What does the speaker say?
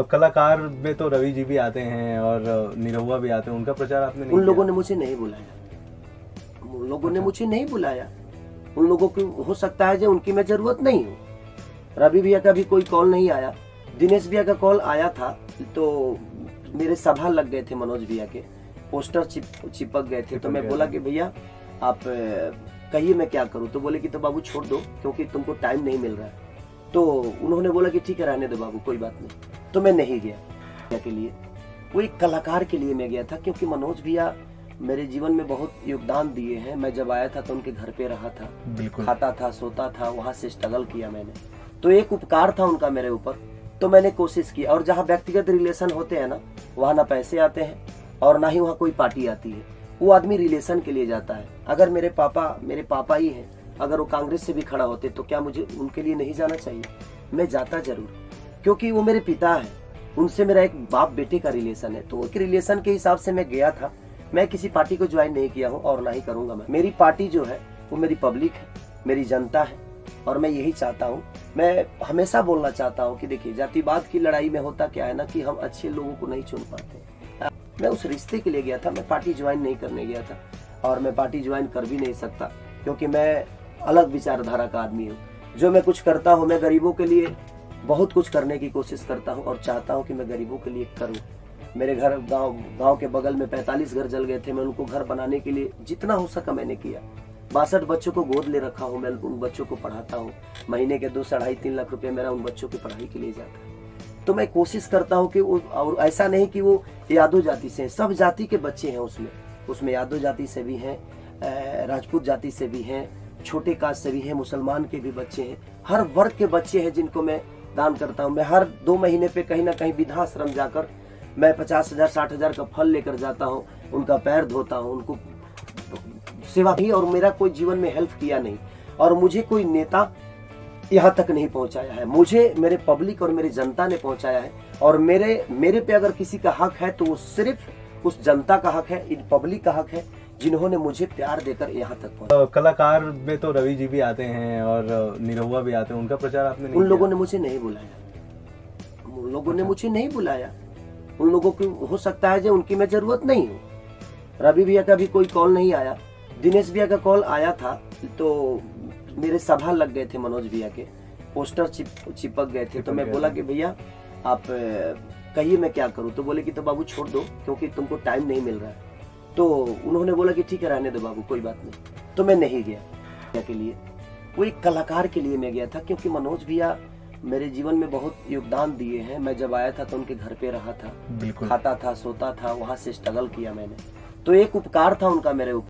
कलाकार में तो रवि जी भी आते हैं और निरहुआ भी आते हैं, उनका प्रचार आपने नहीं उन लोगों किया? ने मुझे नहीं बुलाया, उन लोगों ने मुझे नहीं बुलाया। उन लोगों की हो सकता है जो उनकी मैं जरूरत नहीं हूँ। रवि भैया का भी कोई कॉल नहीं आया, दिनेश भैया का कॉल आया था तो मेरे सभा लग गए थे, मनोज भैया के पोस्टर चिपक गए थे। तो मैं बोला कि भैया आप कहिए मैं क्या करूँ। तो बोले कि तो बाबू छोड़ दो क्योंकि तुमको टाइम नहीं मिल रहा है। तो उन्होंने बोला कि ठीक है रहने दो बाबू, कोई बात नहीं। तो मैं नहीं गया के लिए, वो एक कलाकार के लिए मैं गया था, क्योंकि मनोज भैया मेरे जीवन में बहुत योगदान दिए हैं। मैं जब आया था तो उनके घर पे रहा था, खाता था, सोता था, वहां से स्ट्रगल किया मैंने। तो एक उपकार था उनका मेरे ऊपर, तो मैंने कोशिश की। और जहाँ व्यक्तिगत रिलेशन होते हैं ना, वहाँ ना पैसे आते हैं और ना ही वहाँ कोई पार्टी आती है। वो आदमी रिलेशन के लिए जाता है। अगर मेरे पापा ही हैं, अगर वो कांग्रेस से भी खड़ा होते तो क्या मुझे उनके लिए नहीं जाना चाहिए? मैं जाता जरूर, क्योंकि वो मेरे पिता है, उनसे मेरा एक बाप बेटे का रिलेशन है। तो एक रिलेशन के हिसाब से मैं गया था। मैं किसी पार्टी को ज्वाइन नहीं किया हूँ और ना ही करूंगा। मैं, मेरी पार्टी जो है वो मेरी पब्लिक है, मेरी जनता है। और मैं यही चाहता हूँ, मैं हमेशा बोलना चाहता हूँ कि देखिए, जातिवाद की लड़ाई में होता क्या है ना, कि हम अच्छे लोगों को नहीं चुन पाते। मैं उस रिश्ते के लिए गया था, मैं पार्टी ज्वाइन नहीं करने गया था। और मैं पार्टी ज्वाइन कर भी नहीं सकता, क्योंकि मैं अलग विचारधारा का आदमी हूँ। जो मैं कुछ करता हूँ, मैं गरीबों के लिए बहुत कुछ करने की कोशिश करता हूँ और चाहता हूँ कि मैं गरीबों के लिए करूँ। मेरे घर गांव के बगल में 45 घर जल गए थे। मैं उनको घर बनाने के लिए जितना हो सका मैंने किया। 62 बच्चों को गोद ले रखा हूँ, मैं उन बच्चों को पढ़ाता हूँ। महीने के 2-2.5-3 लाख रुपए मेरा उन बच्चों की पढ़ाई के लिए जाता है। तो मैं कोशिश करता हूँ कि और ऐसा नहीं कि वो यादव जाति से, सब जाति के बच्चे हैं उसमें यादव जाति से भी हैं, राजपूत जाति से भी हैं, छोटे कास्ट से भी हैं, मुसलमान के भी बच्चे हैं। हर वर्ग के बच्चे हैं जिनको मैं दान करता हूँ। मैं हर 2 महीने पे कहीं ना कहीं वृद्धाश्रम जाकर मैं 50,000 60,000 का फल लेकर जाता हूँ, उनका पैर धोता हूँ, उनको सेवा की। और मेरा कोई जीवन में हेल्प किया नहीं, और मुझे कोई नेता यहाँ तक नहीं पहुँचाया है। मुझे मेरे पब्लिक और मेरी जनता ने पहुँचाया है। और मेरे पे अगर किसी का हक है तो वो सिर्फ उस जनता का हक है, इन पब्लिक का हक है, जिन्होंने मुझे प्यार देकर यहाँ तक पहुँचाया। कलाकार में तो रवि जी भी आते हैं और निरहुआ भी आते हैं, उनका प्रचार आपने नहीं उन किया? लोगों ने मुझे नहीं बुलाया, उन लोगों ने मुझे नहीं बुलाया। उन लोगों की हो सकता है जो उनकी मैं जरूरत नहीं हूँ। रवि भैया का भी कोई कॉल नहीं आया, दिनेश भैया का कॉल आया था तो मेरे सभा लग गए थे, मनोज भैया के पोस्टर चिपक गए थे। तो मैं बोला कि भैया आप कहिए मैं क्या करूँ। तो बोले कि तो बाबू छोड़ दो क्योंकि तुमको टाइम नहीं मिल रहा है। तो उन्होंने बोला कि ठीक है रहने दो बाबू, कोई बात नहीं। तो मैं नहीं गया के लिए, वो एक कलाकार के लिए मैं गया था, क्योंकि मनोज भैया मेरे जीवन में बहुत योगदान दिए हैं। मैं जब आया था तो उनके घर पे रहा था, खाता था, सोता था, वहां से स्ट्रगल किया मैंने। तो एक उपकार था उनका मेरे ऊपर।